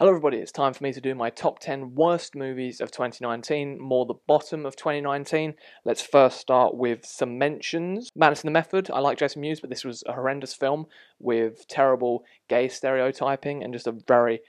Hello everybody, it's time for me to do my top 10 worst movies of 2019, more the bottom of 2019. Let's first start with some mentions. Madness in the Method, I like Jason Mewes, but this was a horrendous film with terrible gay stereotyping and just a very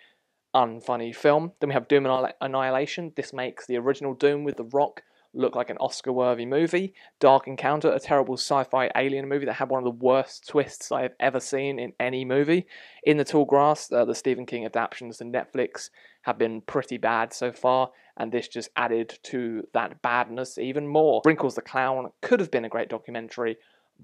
unfunny film. Then we have Doom and Annihilation. This makes the original Doom with The Rock look like an Oscar-worthy movie. Dark Encounter, a terrible sci-fi alien movie that had one of the worst twists I have ever seen in any movie. In the Tall Grass, the Stephen King adaptations to Netflix have been pretty bad so far, and this just added to that badness even more. Wrinkles the Clown could have been a great documentary,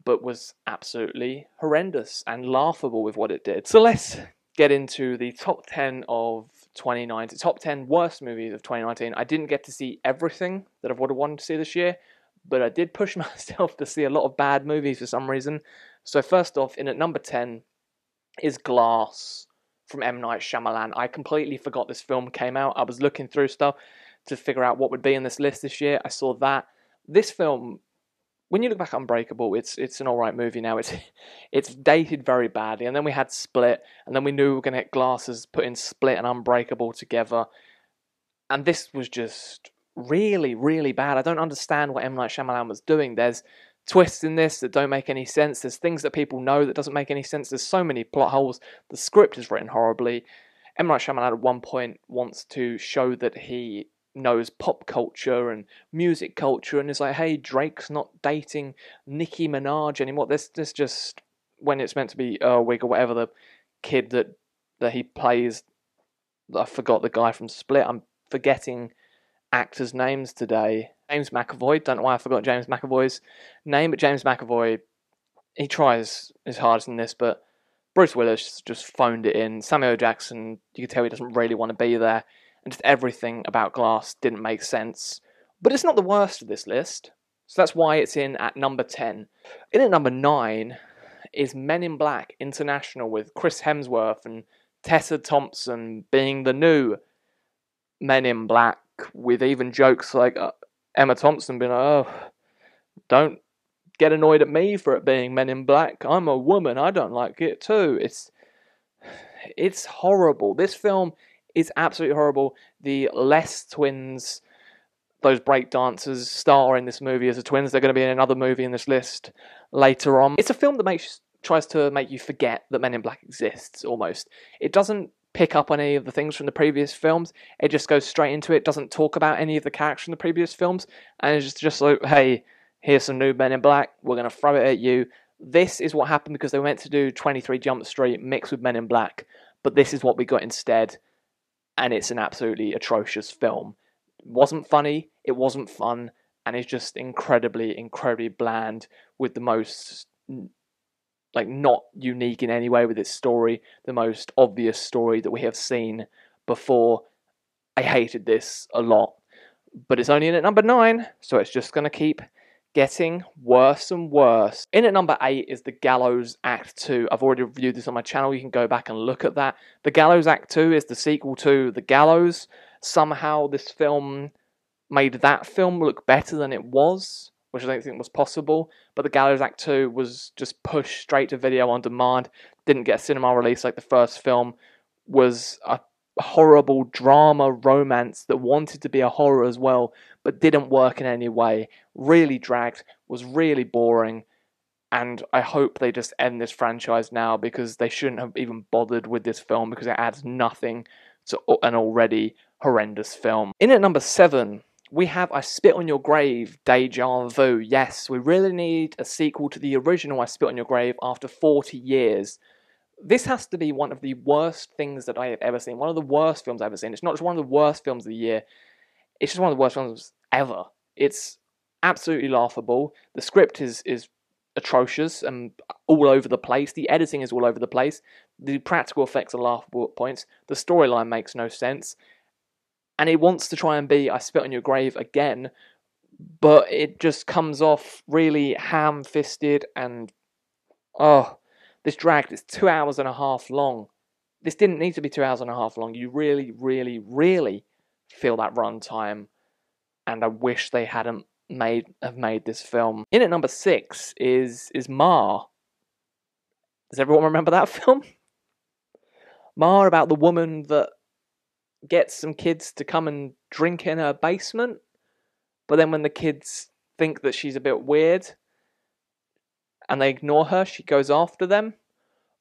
but was absolutely horrendous and laughable with what it did. So let's get into the top 10 of 2019, top 10 worst movies of 2019. I didn't get to see everything that I would have wanted to see this year, but I did push myself to see a lot of bad movies for some reason. So first off, in at number 10 is Glass from M. Night Shyamalan. I completely forgot this film came out. I was looking through stuff to figure out what would be in this list this year. I saw that. This film, when you look back at Unbreakable, it's an alright movie now. It's dated very badly, and then we had Split, and then we knew we were going to get Glasses putting Split and Unbreakable together, and this was just really, really bad. I don't understand what M. Night Shyamalan was doing. There's twists in this that don't make any sense. There's things that people know that doesn't make any sense. There's so many plot holes. The script is written horribly. M. Night Shyamalan at one point wants to show that he knows pop culture and music culture, and is like, hey, Drake's not dating Nicki Minaj anymore. This just, when it's meant to be Wig or whatever, the kid that he plays, I forgot the guy from Split. I'm forgetting actors' names today. James McAvoy, don't know why I forgot James McAvoy's name, but James McAvoy, he tries his hardest in this, but Bruce Willis just phoned it in. Samuel L. Jackson, you can tell he doesn't really want to be there. And just everything about Glass didn't make sense. But it's not the worst of this list, so that's why it's in at number 10. In at number 9 is Men in Black International with Chris Hemsworth and Tessa Thompson being the new Men in Black, with even jokes like Emma Thompson being like, oh, don't get annoyed at me for it being Men in Black. I'm a woman, I don't like it too. It's horrible. This film is absolutely horrible. The Les twins, those breakdancers, star in this movie as the twins. They're going to be in another movie in this list later on. It's a film that tries to make you forget that Men in Black exists, almost. It doesn't pick up on any of the things from the previous films. It just goes straight into it. Doesn't talk about any of the characters from the previous films. And it's just like, hey, here's some new Men in Black. We're going to throw it at you. This is what happened because they were meant to do 23 Jump Street mixed with Men in Black. But this is what we got instead. And it's an absolutely atrocious film. It wasn't funny, it wasn't fun, and it's just incredibly, incredibly bland, with the most, like, not unique in any way with its story, the most obvious story that we have seen before. I hated this a lot, but it's only in at number 9, so it's just going to keep getting worse and worse. In at number 8 is The Gallows Act 2. I've already reviewed this on my channel. You can go back and look at that. The Gallows Act 2 is the sequel to The Gallows. Somehow this film made that film look better than it was, which I don't think was possible. But The Gallows Act 2 was just pushed straight to video on demand. Didn't get a cinema release like the first film. Was a horrible drama romance that wanted to be a horror as well, but didn't work in any way. Really dragged, was really boring, and I hope they just end this franchise now, because they shouldn't have even bothered with this film, because it adds nothing to an already horrendous film. In at number 7, we have I Spit on Your Grave, Deja Vu. Yes, we really need a sequel to the original I Spit on Your Grave after 40 years. This has to be one of the worst things that I have ever seen. One of the worst films I've ever seen. It's not just one of the worst films of the year. It's just one of the worst films ever. It's absolutely laughable. The script is atrocious and all over the place. The editing is all over the place. The practical effects are laughable at points. The storyline makes no sense. And it wants to try and be I Spit on Your Grave again, but it just comes off really ham-fisted and, this dragged. It's 2 hours and a half long. This didn't need to be 2 hours and a half long. You really, really, really feel that runtime, and I wish they hadn't have made this film. In at number 6 is Ma. Does everyone remember that film? Ma, about the woman that gets some kids to come and drink in her basement, but then when the kids think that she's a bit weird and they ignore her, she goes after them.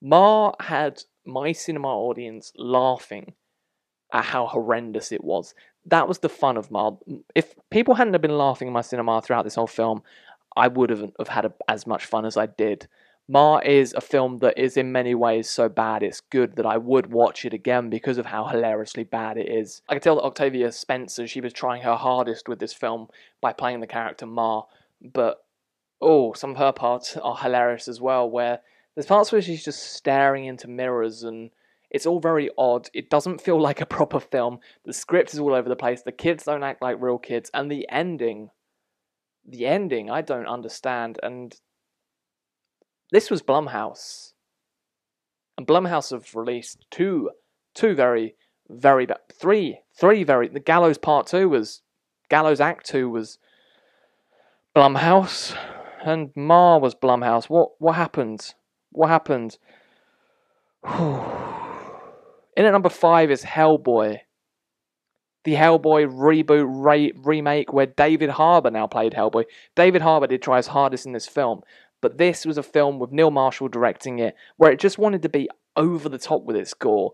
Ma had my cinema audience laughing at how horrendous it was. That was the fun of Ma. If people hadn't have been laughing in my cinema throughout this whole film, I would have had as much fun as I did. Ma is a film that is in many ways so bad it's good that I would watch it again because of how hilariously bad it is. I can tell that Octavia Spencer, she was trying her hardest with this film by playing the character Ma, but some of her parts are hilarious as well, where there's parts where she's just staring into mirrors and it's all very odd. It doesn't feel like a proper film. The script is all over the place. The kids don't act like real kids. And the ending, I don't understand. And this was Blumhouse. And Blumhouse have released two very, very bad, three very, the Gallows Part 2 was, Gallows Act 2 was Blumhouse. And Ma was Blumhouse. What happened? What happened? In at number 5 is Hellboy. The Hellboy reboot remake where David Harbour now played Hellboy. David Harbour did try his hardest in this film, but this was a film with Neil Marshall directing it, where it just wanted to be over the top with its gore,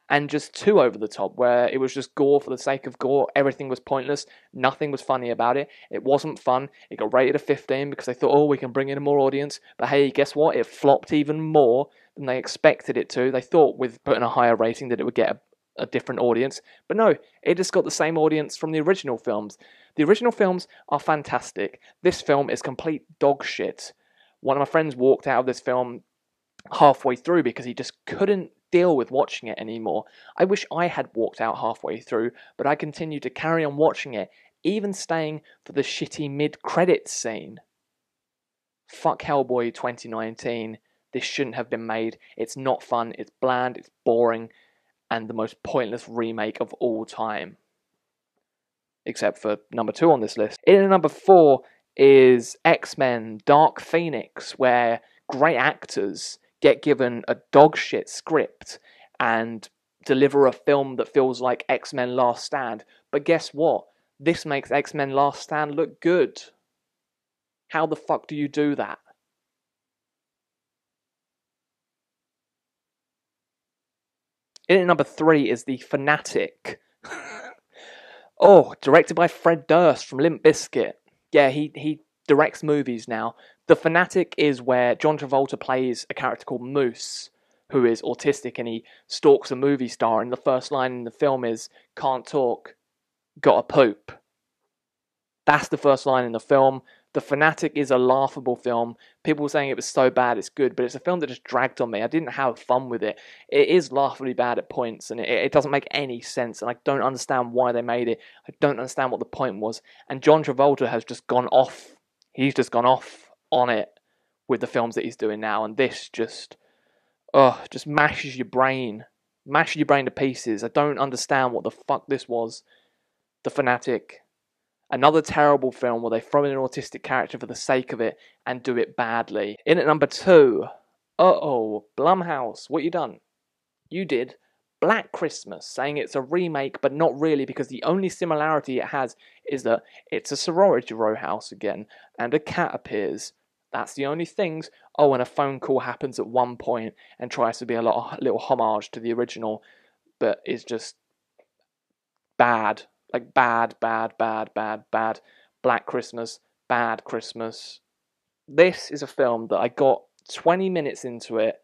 and just too over the top, where it was just gore for the sake of gore. Everything was pointless. Nothing was funny about it. It wasn't fun. It got rated a 15 because they thought, we can bring in a more audience. But hey, guess what? It flopped even more than they expected it to. They thought with putting a higher rating that it would get a different audience. But no, it just got the same audience from the original films. The original films are fantastic. This film is complete dog shit. One of my friends walked out of this film halfway through because he just couldn't deal with watching it anymore. I wish I had walked out halfway through, but I continued to carry on watching it, even staying for the shitty mid-credits scene. Fuck Hellboy 2019. This shouldn't have been made. It's not fun, it's bland, it's boring, and the most pointless remake of all time. Except for number 2 on this list. In number 4 is XMen Dark Phoenix, where great actors get given a dog shit script and deliver a film that feels like X-Men Last Stand. But guess what? This makes X-Men Last Stand look good. How the fuck do you do that? In at number 3 is the Fanatic. Directed by Fred Durst from Limp Bizkit. Yeah, he directs movies now. The Fanatic is where John Travolta plays a character called Moose, who is autistic and he stalks a movie star, and the first line in the film is, "Can't talk, gotta poop." That's the first line in the film. The Fanatic is a laughable film. People were saying it was so bad it's good, but it's a film that just dragged on me. I didn't have fun with it. It is laughably bad at points, and it doesn't make any sense, and I don't understand why they made it. I don't understand what the point was. And John Travolta has just gone off. He's just gone off on it with the films that he's doing now, and this just mashes your brain to pieces. I don't understand what the fuck this was. The Fanatic. Another terrible film where they throw in an autistic character for the sake of it and do it badly. In at number 2, Blumhouse, what you done? You did Black Christmas, saying it's a remake, but not really, because the only similarity it has is that it's a sorority row house again, and a cat appears. That's the only things. And a phone call happens at one point and tries to be a little homage to the original, but is just bad. Like bad. Black Christmas, bad Christmas. This is a film that I got 20 minutes into it,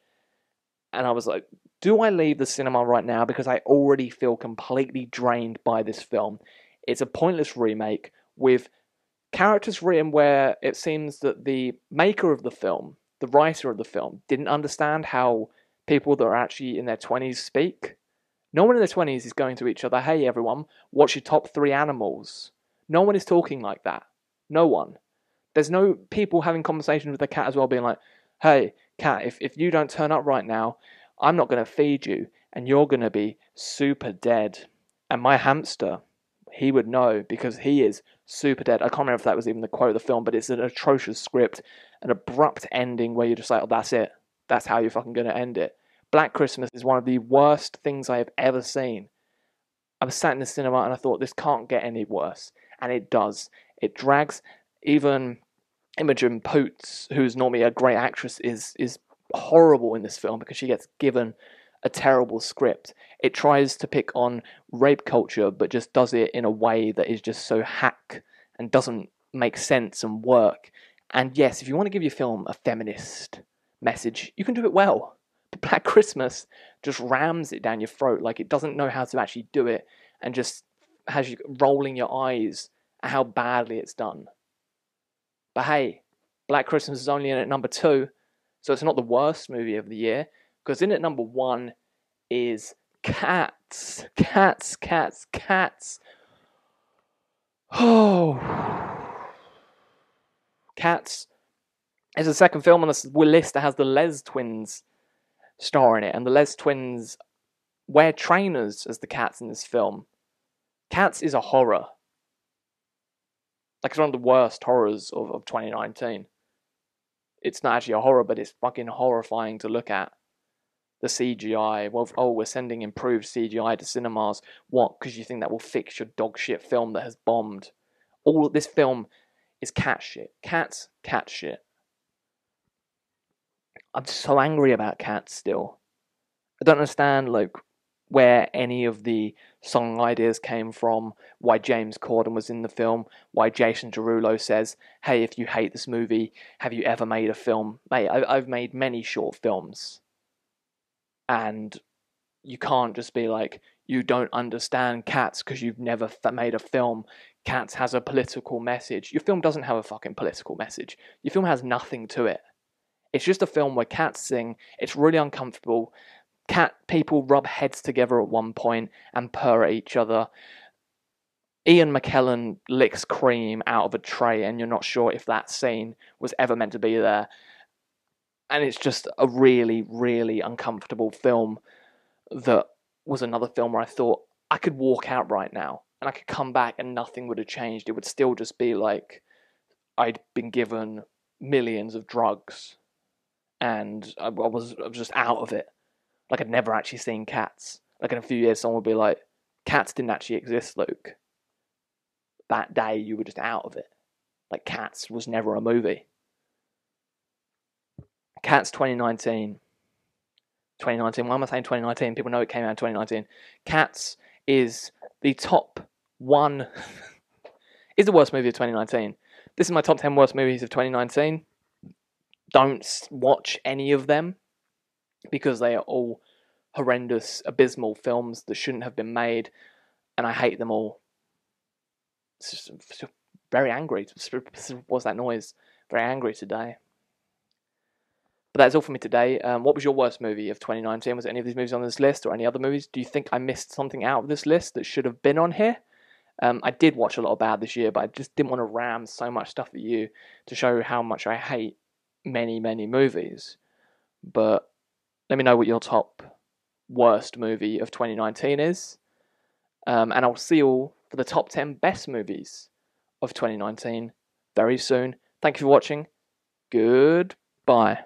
and I was like, do I leave the cinema right now? Because I already feel completely drained by this film. It's a pointless remake with characters written where it seems that the maker of the film, the writer of the film, didn't understand how people that are actually in their 20s speak. No one in their 20s is going to each other, "Hey everyone, what's your top 3 animals?" No one is talking like that. No one. There's no people having conversations with the cat as well, being like, "Hey, cat, if you don't turn up right now, I'm not going to feed you, and you're going to be super dead." And my hamster, he would know, because he is super dead. I can't remember if that was even the quote of the film, but it's an atrocious script, an abrupt ending where you're just like, that's it. That's how you're fucking going to end it. Black Christmas is one of the worst things I have ever seen. I was sat in the cinema and I thought, this can't get any worse. And it does. It drags. Even Imogen Poots, who's normally a great actress, is horrible in this film because she gets given a terrible script. It tries to pick on rape culture, but just does it in a way that is just so hack and doesn't make sense and work. And yes, if you want to give your film a feminist message, you can do it well. But Black Christmas just rams it down your throat, like it doesn't know how to actually do it, and just has you rolling your eyes at how badly it's done. But hey, Black Christmas is only in at number 2, so it's not the worst movie of the year, because in at number 1 is Cats. Cats. Oh. Cats is the second film on this list that has the Les twins star in it, and the Les twins wear trainers as the cats in this film. Cats is a horror. Like, it's one of the worst horrors of 2019. It's not actually a horror, but it's fucking horrifying to look at. The CGI, well, we're sending improved CGI to cinemas. What? Because you think that will fix your dog shit film that has bombed. All of this film is cat shit. Cat shit. I'm so angry about Cats still. I don't understand, like, where any of the song ideas came from, why James Corden was in the film, why Jason Derulo says, hey, if you hate this movie, have you ever made a film? Mate, I've made many short films. And you can't just be like, you don't understand Cats because you've never made a film. Cats has a political message. Your film doesn't have a fucking political message. Your film has nothing to it. It's just a film where cats sing. It's really uncomfortable. Cat people rub heads together at one point and purr at each other. Ian McKellen licks cream out of a tray, and you're not sure if that scene was ever meant to be there. And it's just a really, really uncomfortable film that was another film where I thought, I could walk out right now, and I could come back and nothing would have changed. It would still just be like I'd been given millions of drugs, and I was just out of it. Like, I'd never actually seen Cats. Like, in a few years, someone would be like, Cats didn't actually exist, Luke. That day, you were just out of it. Like, Cats was never a movie. Cats 2019. 2019, why am I saying 2019? People know it came out in 2019. Cats is the top 1... is the worst movie of 2019. This is my top 10 worst movies of 2019. Don't watch any of them, because they are all horrendous, abysmal films that shouldn't have been made, and I hate them all. It's just very angry. What's that noise? Very angry today. But that's all for me today. What was your worst movie of 2019? Was it any of these movies on this list, or any other movies? Do you think I missed something out of this list that should have been on here? I did watch a lot of bad this year, but I just didn't want to ram so much stuff at you to show how much I hate many, many movies. But let me know what your top worst movie of 2019 is. And I'll see you all for the top 10 best movies of 2019 very soon. Thank you for watching. Goodbye.